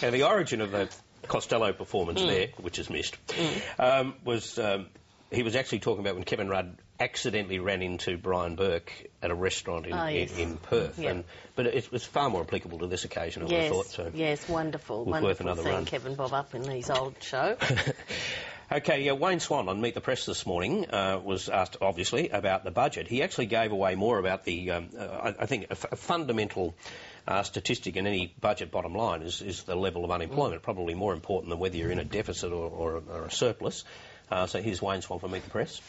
Now, the origin of the Costello performance there, which is missed, was he was actually talking about when Kevin Rudd accidentally ran into Brian Burke at a restaurant in Perth. Yep. But it was far more applicable to this occasion, I would have thought. So yes, wonderful. Worth Wonderful another seeing run. Kevin bob up in his old show. OK, Wayne Swan on Meet the Press this morning was asked, obviously, about the budget. He actually gave away more about the, I think, a fundamental statistic in any budget bottom line is the level of unemployment, probably more important than whether you're in a deficit or a surplus. So here's Wayne Swan for Meet the Press.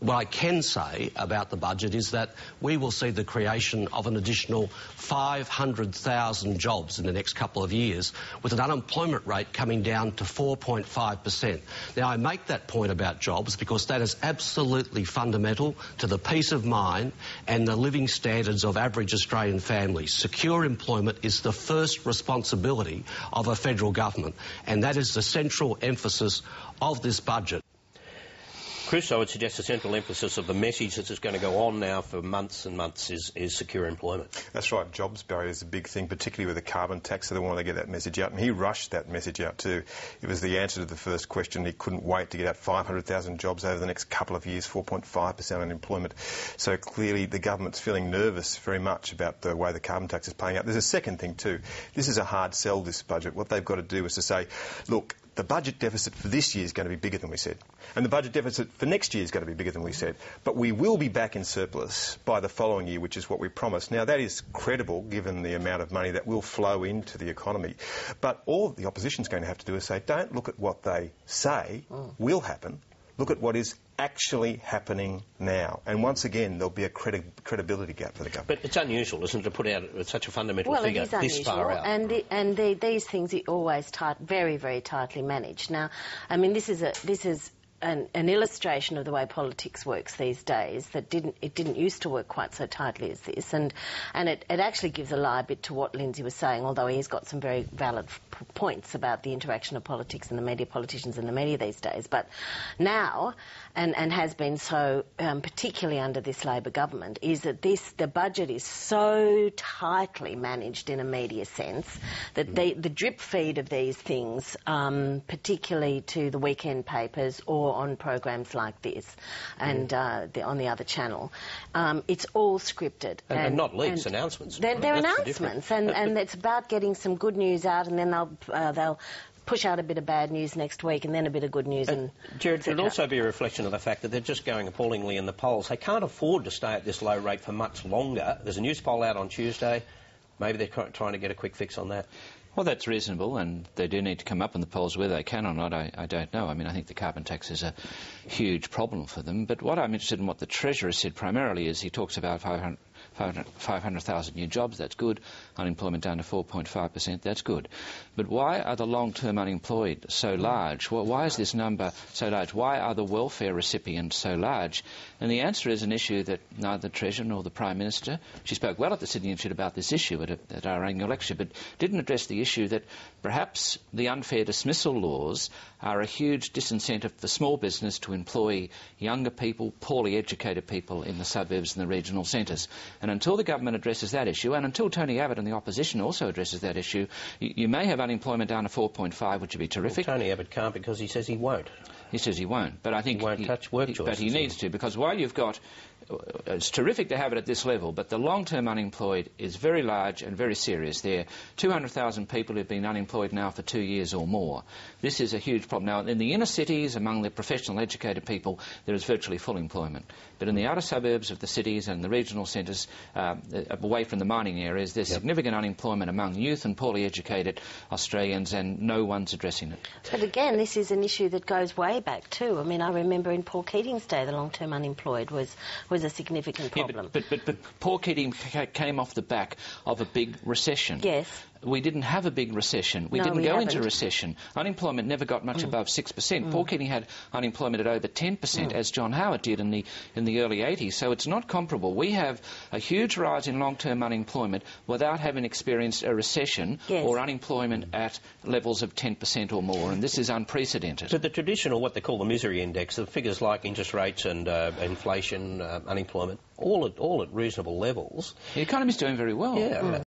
What I can say about the budget is that we will see the creation of an additional 500,000 jobs in the next couple of years, with an unemployment rate coming down to 4.5%. Now, I make that point about jobs because that is absolutely fundamental to the peace of mind and the living standards of average Australian families. Secure employment is the first responsibility of a federal government, and that is the central emphasis of this budget. Chris, I would suggest the central emphasis of the message that is going to go on now for months and months is secure employment. That's right. Jobs barrier is a big thing, particularly with the carbon tax, so they wanted to get that message out. And he rushed that message out too. It was the answer to the first question. He couldn't wait to get out 500,000 jobs over the next couple of years, 4.5% unemployment. So clearly the government's feeling nervous very much about the way the carbon tax is playing out. There's a second thing too. This is a hard sell, this budget. What they've got to do is to say, look, the budget deficit for this year is going to be bigger than we said. And the budget deficit for next year is going to be bigger than we said. But we will be back in surplus by the following year, which is what we promised. Now, that is credible, given the amount of money that will flow into the economy. But all the opposition's going to have to do is say, don't look at what they say will happen. Look at what is actually happening now. And once again, there'll be a credibility gap for the government. But it's unusual, isn't it, to put out such a fundamental figure it is this far out? And these things are always very, very tightly managed. Now, I mean, this is an illustration of the way politics works these days. That didn't used to work quite so tightly as this, and it actually gives a lie bit to what Lindsay was saying, although he's got some very valid points about the interaction of politics and the media, politicians and the media these days. But now, and has been so particularly under this Labor government, is that the budget is so tightly managed in a media sense that the drip feed of these things, particularly to the weekend papers or on programs like this and on the other channel, it's all scripted. And not leaks, announcements. They're announcements, and it's about getting some good news out, and then they'll push out a bit of bad news next week and then a bit of good news. Jared, it would also be a reflection of the fact that they're just going appallingly in the polls. They can't afford to stay at this low rate for much longer. There's a news poll out on Tuesday. Maybe they're trying to get a quick fix on that. Well, that's reasonable, and they do need to come up in the polls. Whether they can or not, I don't know. I mean, I think the carbon tax is a huge problem for them. But what I'm interested in, what the Treasurer said primarily, is he talks about 500,000 new jobs. That's good. Unemployment down to 4.5%. That's good. But why are the long-term unemployed so large? Well, why is this number so large? Why are the welfare recipients so large? And the answer is an issue that neither the Treasurer nor the Prime Minister, she spoke well at the Sydney Institute about this issue at our annual lecture, but didn't address the issue that perhaps the unfair dismissal laws are a huge disincentive for small business to employ younger people, poorly educated people in the suburbs and the regional centres. And until the government addresses that issue, and until Tony Abbott and the opposition also addresses that issue, you may have unemployment down to 4.5, which would be terrific. Well, Tony Abbott can't because he says he won't. He says he won't, but I think he won't touch work choices. But he needs to, because while you've got, it's terrific to have it at this level, but the long-term unemployed is very large and very serious. There are 200,000 people who've been unemployed now for 2 years or more. This is a huge problem. Now, in the inner cities, among the professional educated people, there is virtually full employment. But in the outer suburbs of the cities and the regional centres, away from the mining areas, there's significant unemployment among youth and poorly educated Australians, and no one's addressing it. But again, this is an issue that goes way back too. I mean, I remember in Paul Keating's day, the long-term unemployed was a significant problem. Yeah, but Paul Keating came off the back of a big recession. Yes. We didn't have a big recession. We didn't go into recession. Unemployment never got much above 6%. Paul Keating had unemployment at over 10%, as John Howard did in the early 80s. So it's not comparable. We have a huge rise in long-term unemployment without having experienced a recession or unemployment at levels of 10% or more, and this is unprecedented. So the traditional, what they call the misery index, the figures like interest rates and inflation, unemployment, all at reasonable levels. The economy's doing very well. Yeah.